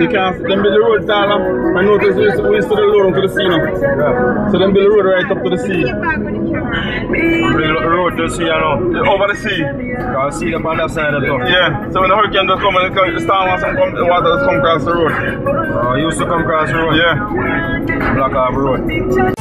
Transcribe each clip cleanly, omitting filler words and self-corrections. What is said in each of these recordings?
you can't, them build the road tall. I noticed we used to the road to the sea now. Yeah. So them build the road right up to the sea. Bring the road to the sea, you know. Over the sea. You can see them on that side of the top. Yeah. So when the hurricane just come and the storm wants to come, the water just come across the road. Used to come across the road? Yeah. Block off the road.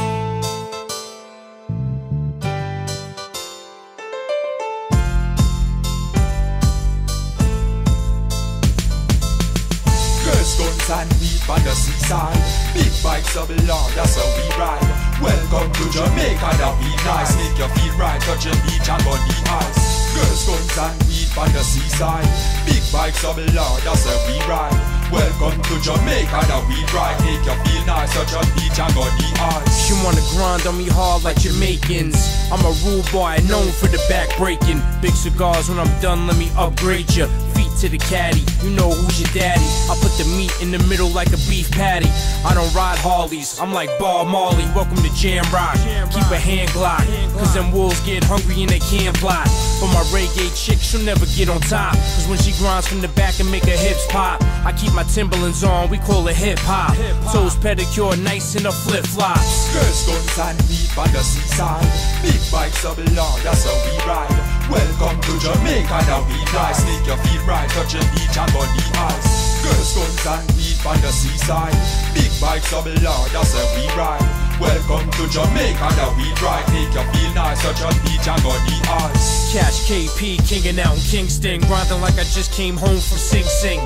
Guns and weed by the seaside. Big bikes double long, that's how we ride. Welcome to Jamaica, that we nice. Make you feel right, touching beach and on the ice. Girls, guns and weed by the seaside. Big bikes double long, that's how we ride. Welcome to Jamaica, that we ride. Make you feel nice, touching beach and on the ice. You wanna grind on me hard like Jamaicans. I'm a rude boy, known for the back breaking. Big cigars, when I'm done, let me upgrade ya. Feet to the caddy, you know who's your daddy. I put the meat in the middle like a beef patty. I don't ride Harleys, I'm like Bob Marley. Welcome to Jam Rock, keep a hand glock, cause them wolves get hungry and they can't plot. But my reggae chick, she'll never get on top, cause when she grinds from the back and make her hips pop. I keep my Timberlands on, we call it hip hop. Toes pedicure, nice in her flip flops. Girls, guns and weed by the seaside. Big bikes double long, that's how we ride. Welcome to Jamaica, now we nice. Make you feel right, touching beach and on the ice. Girls, guns and weed by the seaside. Big bikes double long, that's how we ride. Welcome to Jamaica, now we ride. Make you feel nice, touching beach and on the ice. Catch KP, kingin' out in Kingston, grinding like I just came home from Sing Sing.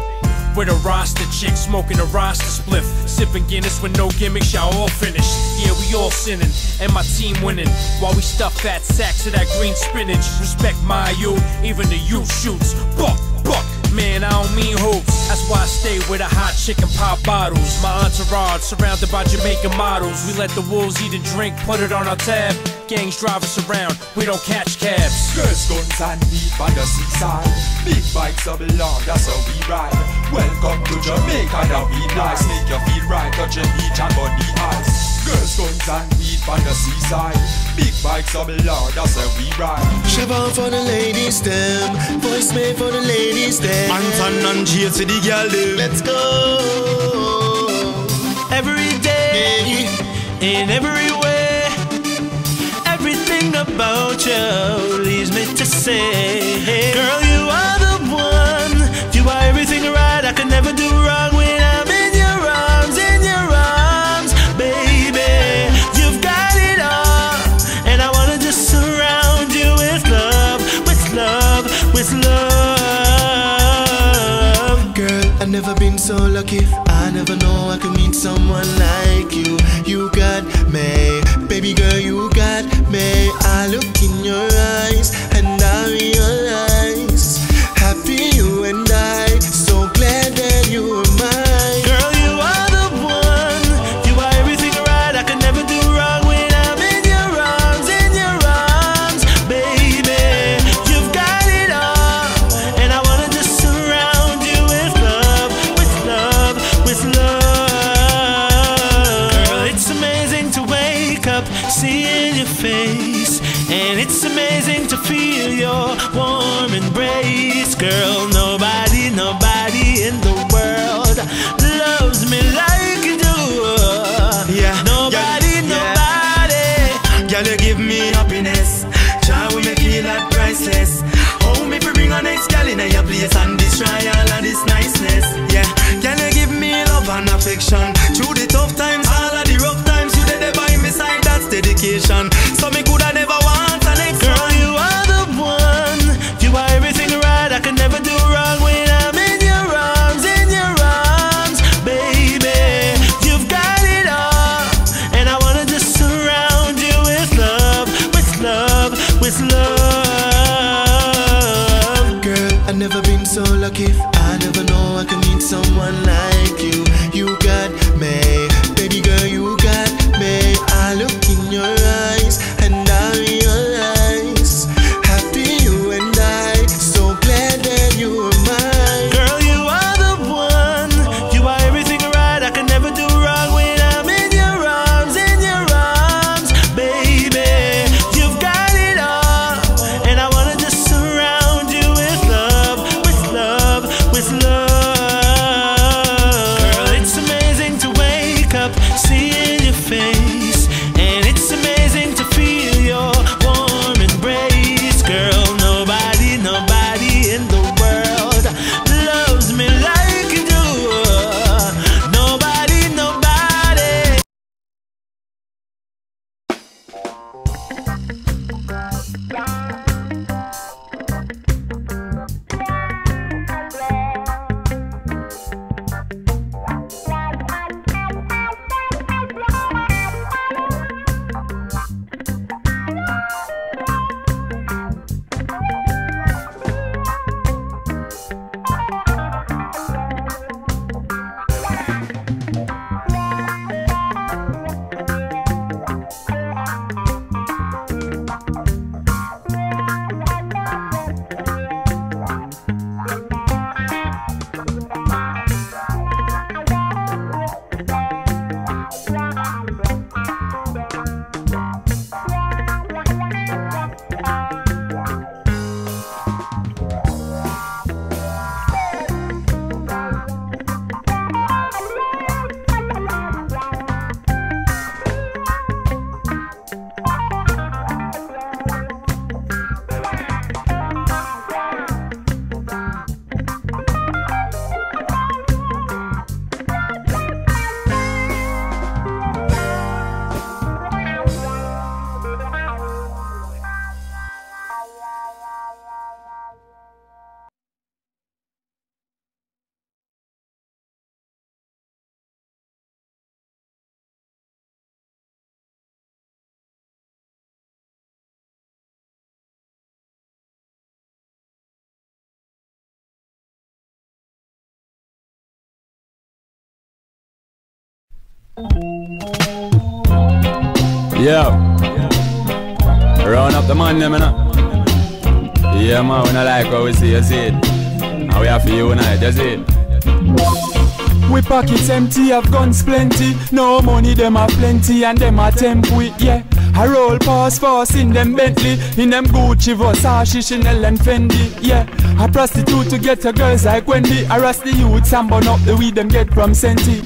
With a roster chick, smoking a roster spliff, sipping Guinness with no gimmicks, y'all all finished. Yeah, we all sinning, and my team winning, while we stuff fat sacks of that green spinach. Respect my youth, even the youth shoots. Buck, buck, man, I don't mean hoops. That's why I stay with a hot chick and pop bottles. My entourage surrounded by Jamaican models. We let the wolves eat and drink, put it on our tab. Gangs drive us around, we don't catch cabs. Girls, guns and weed by the seaside. Big bikes double long, that's how we ride. Welcome to Jamaica, now we nice. Make you feel right, touching beach and on the ice. Girls, guns and weed by the seaside. Big bikes double long, that's how we ride. Chevron for the ladies, them. Voicemail for the ladies, them. Anton and Jay to the girl, them. Let's go. Every day, in every way. Everything about you leaves me to say, girl, you are the one. You are everything right. I can never do wrong when I'm in your arms, baby. You've got it all, and I wanna just surround you with love, with love, with love. Girl, I've never been so lucky. I never know I could meet someone like you. You got me, baby girl, you got me. I look in your eyes and I realize happy you and I. So glad that you are mine. Girl, you are the one. You are everything right. I can never do wrong when I'm in your arms, baby. You've got it all, and I wanna just surround you with love, with love, with love. Girl, it's amazing to wake up seeing your face, and it's amazing to feel your warm embrace. Girl, nobody in the world loves me like you do. Yeah, nobody. Girl, you give me happiness. Try we make feel like priceless. Hold me for bring our next girl in your place and destroy all of this niceness. Yeah, girl, you give me love and affection through the tough times, all of the rough times. You there by my side, that's dedication. So me coulda never want an next girl, one. you are the one. You are everything right. I can never do wrong when I'm in your arms, baby. You've got it all, and I wanna just surround you with love, with love, with love. Girl, I've never been so lucky. I never know I could meet someone like you. You got me, baby girl, you got Yo, round up the man them, yeah man, we not like what we see, you see it. And we have to unite, you see it. We pockets empty, have guns plenty. No money, them have plenty, and them are temp with, yeah. I roll fast in them Bentley, in them Gucci, Versace, Chanel and Fendi, yeah. I prostitute to get a girls like Wendy. I rust the youths and burn up the weed them get from Senti.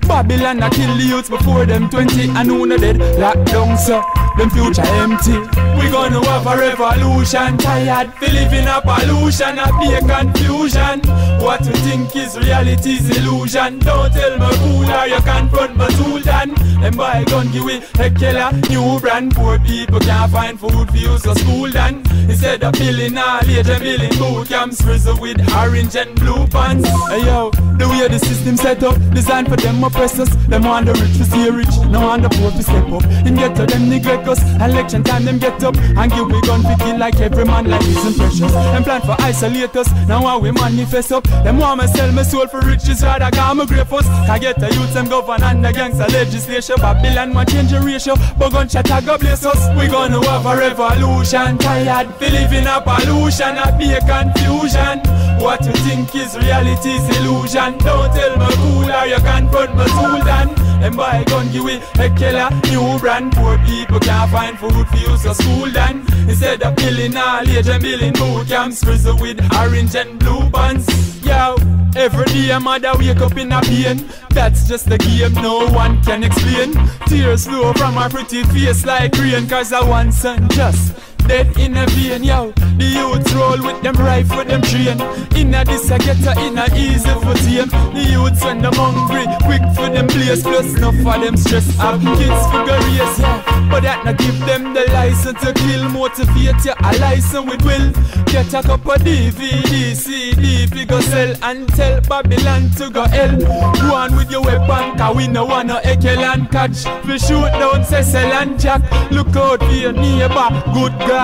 Babylon I kill the youths before them 20. And who no dead, locked down so them future empty. We gonna have a revolution, tired for living a pollution, a be a confusion. What you think is reality is illusion. Don't tell me fool or you confront my Sultan. Them boy gun give we a killer, new brand. Poor people can't find food for you, so school done. Instead of billing all age and billing boot camps, frizzle with orange and blue pants. Hey yo, the way the system set up, designed for them oppressors. Them want the rich to stay rich, no want the poor to step up. In ghetto them neglect us, election time them get up and give we gun fit in like every man like this and precious. Them plan for isolate us, now how we manifest up. Them want me sell my soul for riches rather than me grave us. Can get the youths them govern and the gangster legislation. Babylon want change the ratio, but gunshot a go bless us. We gonna have a revolution, tired for living a pollution, a be a confusion. What you think is reality is illusion. Don't tell me fool or you confront my Sultan. Them boy gun give we a killer, new brand. Poor people can't find food for you, so school done. Instead of billing all age and billing boot camps, frizzle with orange and blue pants. Yo, every day a mother wake up in a pain. That's just the game, no one can explain. Tears flow from her pretty face like rain, cause I want son just dead in a vein, yo. The youths roll with them rifle, them train. Inna this I get her in a easy for tame. The youths when them hungry, quick for them place. Plus enough for them stress, have kids figure race, yeah. But that not give them the license to kill. Motivate you, a license with will. Get a couple DVD, CD, figure sell. And tell Babylon to go hell. Go on with your weapon, cause we no want no ekel and catch. We shoot down Cecil and Jack. Look out for your neighbor, good God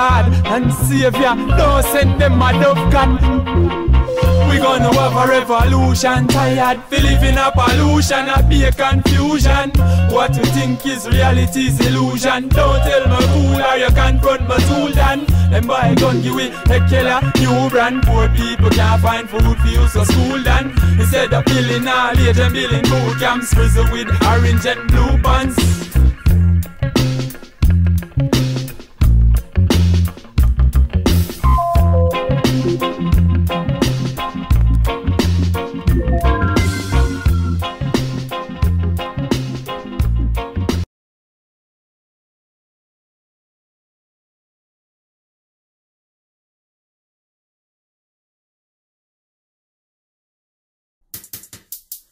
and Savior, don't send them a dove gun. We gonna have a revolution, tired for living a pollution, a be a confusion. What you think is reality is illusion. Don't tell me fool or you confront my Sultan. Them boy gun give we a killer, new brand. Poor people can't find food for you, so school done. Instead of billing all age and billing boot camps, frizzle with orange and blue pants.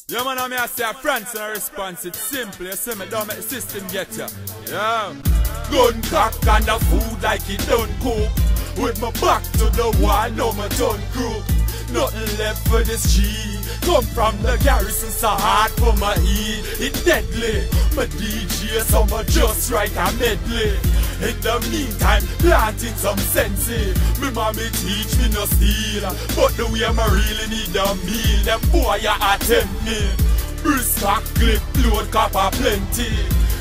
Yeah man, I say a France and a response, it's simple, you see me don't make the system get ya. Yeah. Gun cock and the food like it don't cook. With my back to the wall, now my tongue crook. Nothing left for the street. Come from the garrison, so hard for my heat. It deadly, my DJ, so I just write a medley. In the meantime, planting some sense. Me mommy teach me no steal, but the way I really need a meal, them boy ya attempt me. Bristock, clip, load, copper plenty.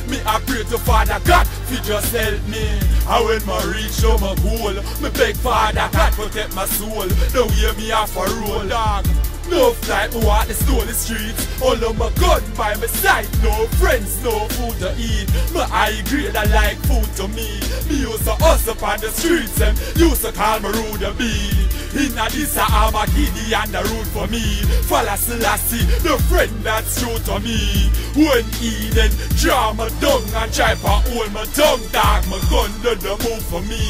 Me I pray to Father God, fi just help me. And when I reach out my goal, me beg Father God protect my soul. The way me have for roll, dog. No flight, me walk the stony streets. All of my gun by my side. No friends, no food to eat. My high grade, I like food to me. Me used to hustle on the streets and used to call me rude a bee. Inna this I'm a giddy and the road for me. Follow Selassie, the friend that's true to me. When Eden draw my dung and try to hold my tongue, dog, my gun done the move for me.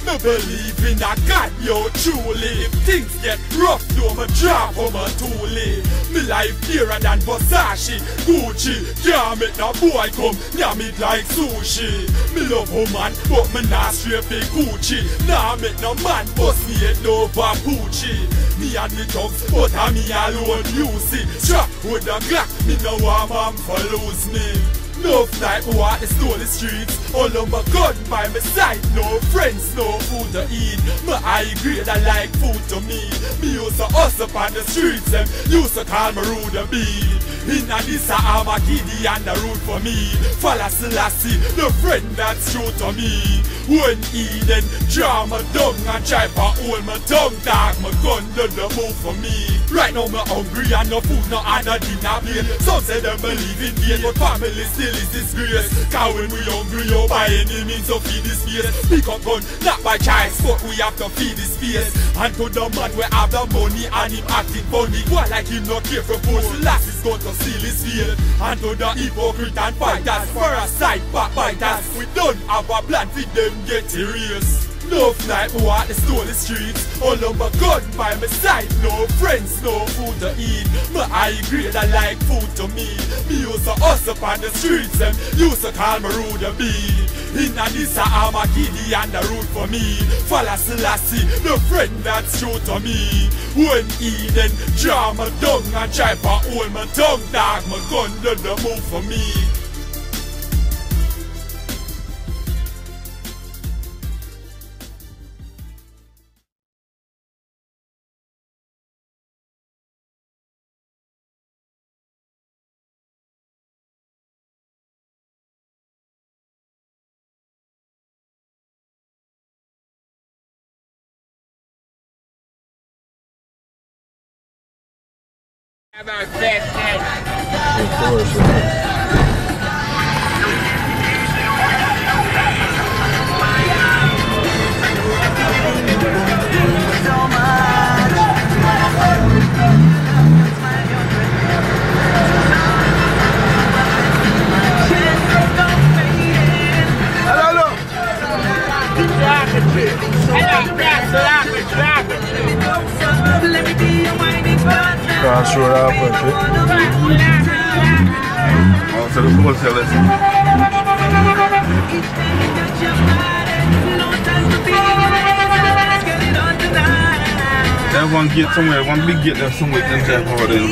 Me believe in a God, yo, truly. If things get rough, though, me drop on my toolie. Me life dearer than Versace, Gucci. Can't make no boy come near me like sushi. Me love woman, but me not straight for Gucci. Nah, make no man bust me head over Gucci. Me and me thugs, but I me alone, you see. Strap with a Glock, me no want man for lose me. No flight, me walk the stony streets. All of my gun by my side. No friends, no food to eat. My high grade, I like food to me. Me used to hustle on the streets and used to call me rude a bee. In a this I'm a giddy and the road for me. Follow Selassie, the friend that's true to me. When Eden draw my dung and try to hold my tongue, dog, my gun done the move for me. Right now me hungry and no food, no other dinner plate. Some say them believe in vain, but family still is disgrace. Cause when we hungry, you by any means to feed this space. Pick up gun, not by choice, but we have to feed this space. And to the man we have the money and him acting funny. Go like him not care for force, the last is going to seal his field. And to the hypocrite and fighters, for a side backbiters, we don't have a plan for them get erased. No night who at the stolen streets. All of my gun by my side. No friends, no food to eat. But I agree that like food to me. Me used to hustle up on the streets and used to call me rude to be. In a this I'm a giddy and the road for me. Follow Selassie, the friend that's true to me. When Eden draw my dung and try to hold my tongue, dog, my gun done the move for me. About that. Can't show that up, also the wholesalers. There's one gate somewhere, one big gate there somewhere in there for them.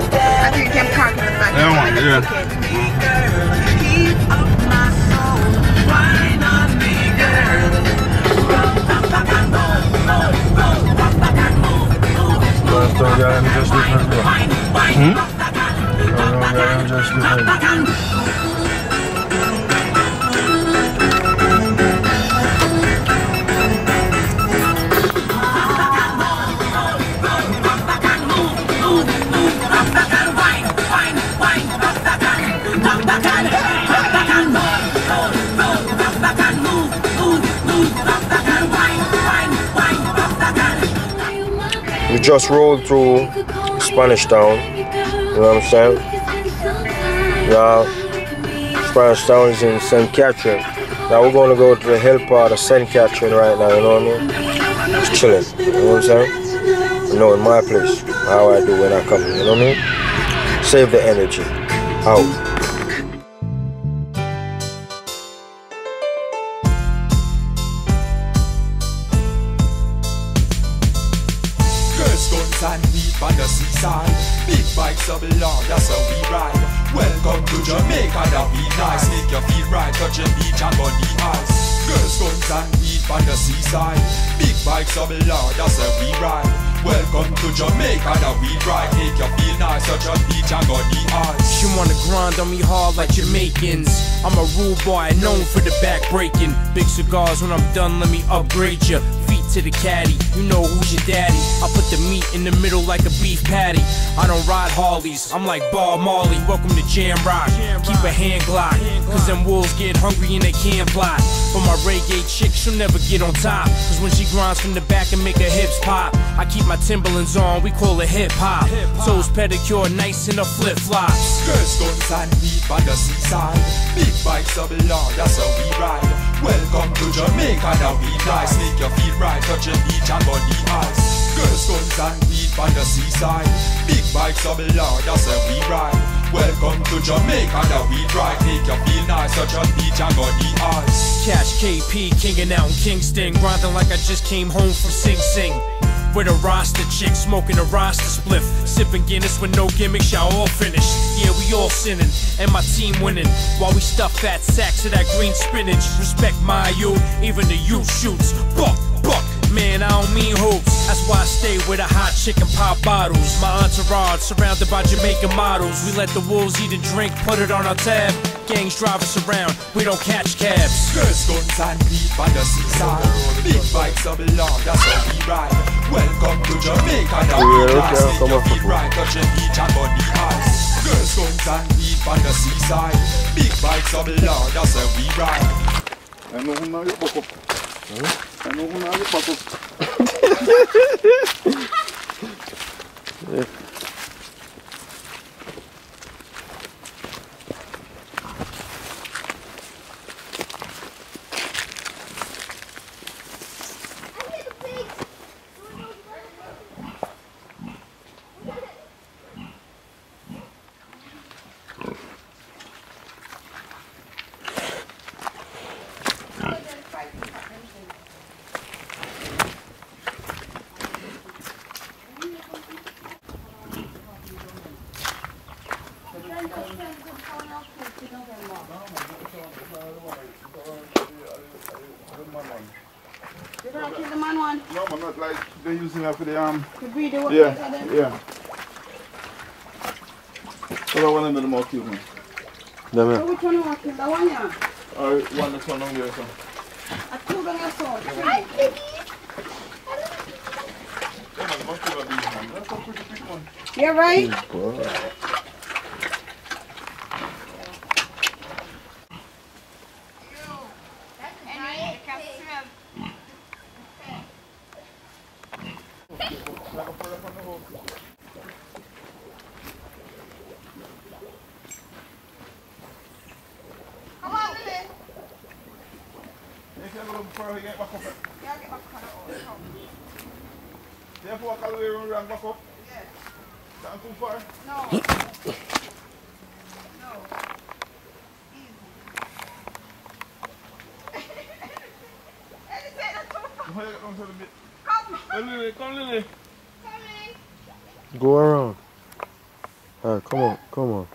I think you can park in the back. Yeah. Just different. Just different. We just rolled through Spanish Town, you know what I'm saying? Now, Spanish Town is in St. Catherine. Now we're going to go to the hill part of St. Catherine right now, you know what I mean? Just chilling, you know what I'm saying? You know, in my place, how I do when I come, you know what I mean? Save the energy. Out. And weed by the seaside. Big bikes of law, that's how we ride. Welcome to Jamaica, that be nice. Make you feel right, touch the beach and on the ice. Girls, guns and weed by the seaside. Big bikes of law, that's how we ride. Welcome to Jamaica, that we ride. Make you feel nice, touch the beach and on the ice. She wanna grind on me hard like Jamaicans. I'm a rude boy, known for the back breaking. Big cigars, when I'm done, let me upgrade ya. Feet to the caddy, you know who's your daddy. I put the meat in the middle like a beef patty. I don't ride Harleys, I'm like Bob Marley. Welcome to Jam Rock, keep a hand glide. Cause them wolves get hungry and they can't fly. But my reggae chick, she'll never get on top. Cause when she grinds from the back and make her hips pop, I keep my Timberlands on, we call it hip hop. Toes pedicure, nice in the flip flops. Girls, guns and weed by the seaside. Big bikes of law, that's how we ride. Welcome to Jamaica, that we nice. Make you feel right, touch the beach and on the ice. Girls, guns and weed by the seaside. Big bikes of law, that's how we ride. Welcome to Jamaica, that we ride. Make you feel nice, touch the beach and on the ice. Cash KP, kingin' out in Kingston. Grinding like I just came home from Sing Sing. With a roster chick, smoking a roster spliff. Sipping Guinness with no gimmicks, y'all all finished. Yeah, we all sinning, and my team winning. While we stuff fat sacks of that green spinach. Respect my youth, even the youth shoots. Buck, Man, I don't mean hopes. That's why I stay with a hot chick and pop bottles. My entourage surrounded by Jamaican models. We let the wolves eat and drink, put it on our tab. Gangs drive us around, we don't catch cabs. Girls, guns and weed by the seaside. Big bikes of love, that's how we ride. Welcome to Jamaica, now we rise. Make your feet right, touching beach and body ice. Girls, guns and weed by the seaside. Big bikes of love, that's how we ride. I know who now you buck up. I know who now you buck up. You're gonna kill the man one? No, man, not like they're using that for the to breed the work. Yeah. So I want them more kill me. So which one you want to kill? The one, yeah? One that's one on there, so. I killed on your son. That's a pretty big one. You're right. Before he get back up. Yeah, get back up. Therefore, walk all the way around back up? Yeah. Is that too far? No. No. Easy. Come, Lily, come, Lily. Go around. Alright, come on, come on.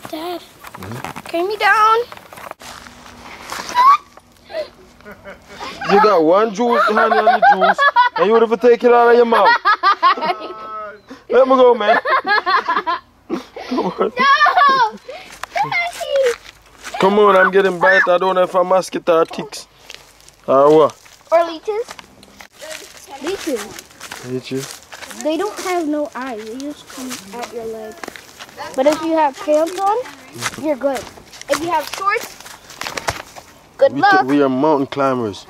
Dad, carry me down. You got one juice, honey, on the juice, and you would have taken it out of your mouth. Let me go, man. Come on. No! Come on, I'm getting bite. I don't know if I'm mosquito or ticks. Or what? Or leeches. Leeches. Leeches? They don't have no eyes. They just come at your leg. But if you have pants on, you're good. If you have shorts, good luck. We are mountain climbers.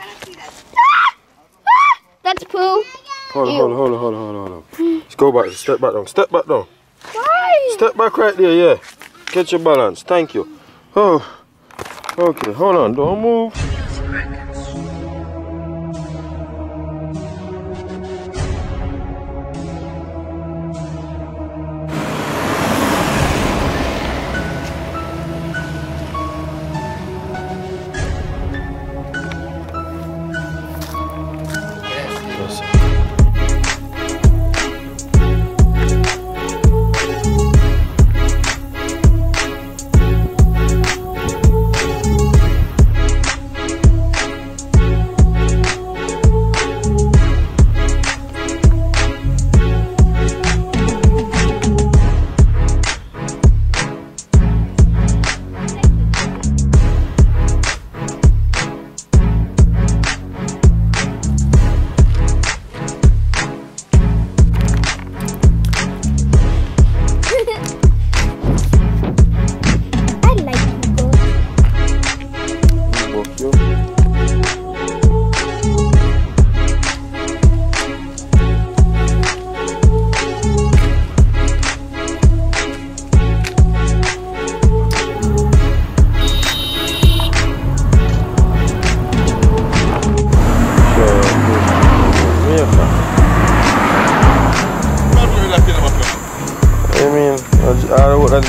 That's poo. Hold on. Let's go back. Step back down. Step back down. Why? Step back right there, yeah. Catch your balance. Thank you. Oh, okay. Hold on. Don't move.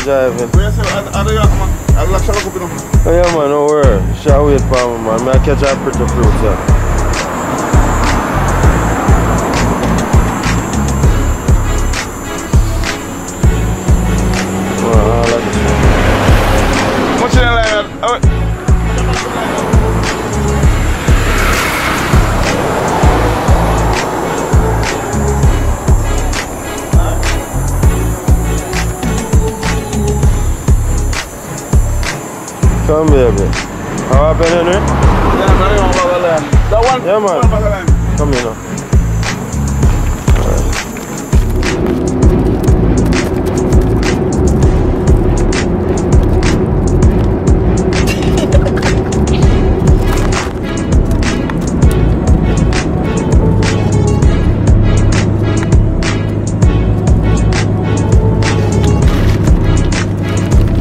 Driving. Oh yeah man, no worry. Shall wait for me man. I catch a pretty fruit, Come baby. How happened, Henry? Yeah, man, I'm over the line. That one? Yeah, man. Over the line. Come here now.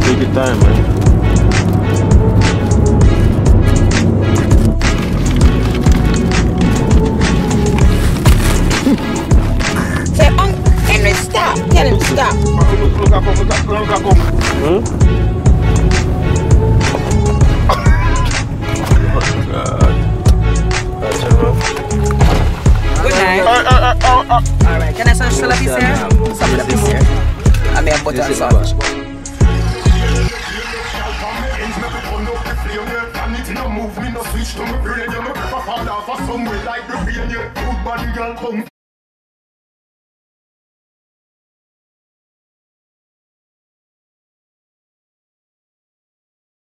Take your time, man. Henry, stop. Tell him stop. Look at come. Good night. Alright, can I some still a piece here? Some of the piece here. I may have butter and salt. Move me no switch to my brain, you make a fall off of somewhere like the pain, you good body girl come.